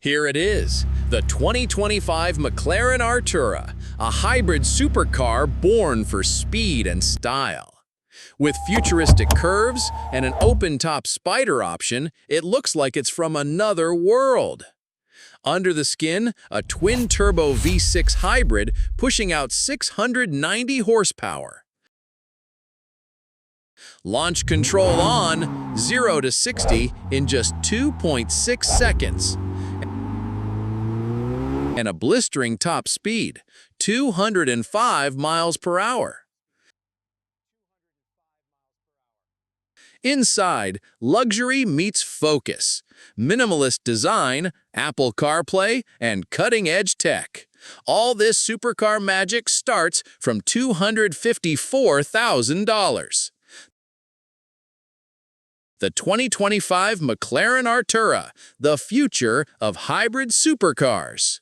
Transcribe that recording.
Here it is, the 2025 McLaren Artura, a hybrid supercar born for speed and style. With futuristic curves and an open-top spider option, it looks like it's from another world. Under the skin, a twin-turbo V6 hybrid pushing out 690 horsepower. Launch control on, 0 to 60 in just 2.6 seconds. And a blistering top speed, 205 miles per hour. Inside, luxury meets focus, minimalist design, Apple CarPlay, and cutting-edge tech. All this supercar magic starts from $254,000. The 2025 McLaren Artura, the future of hybrid supercars.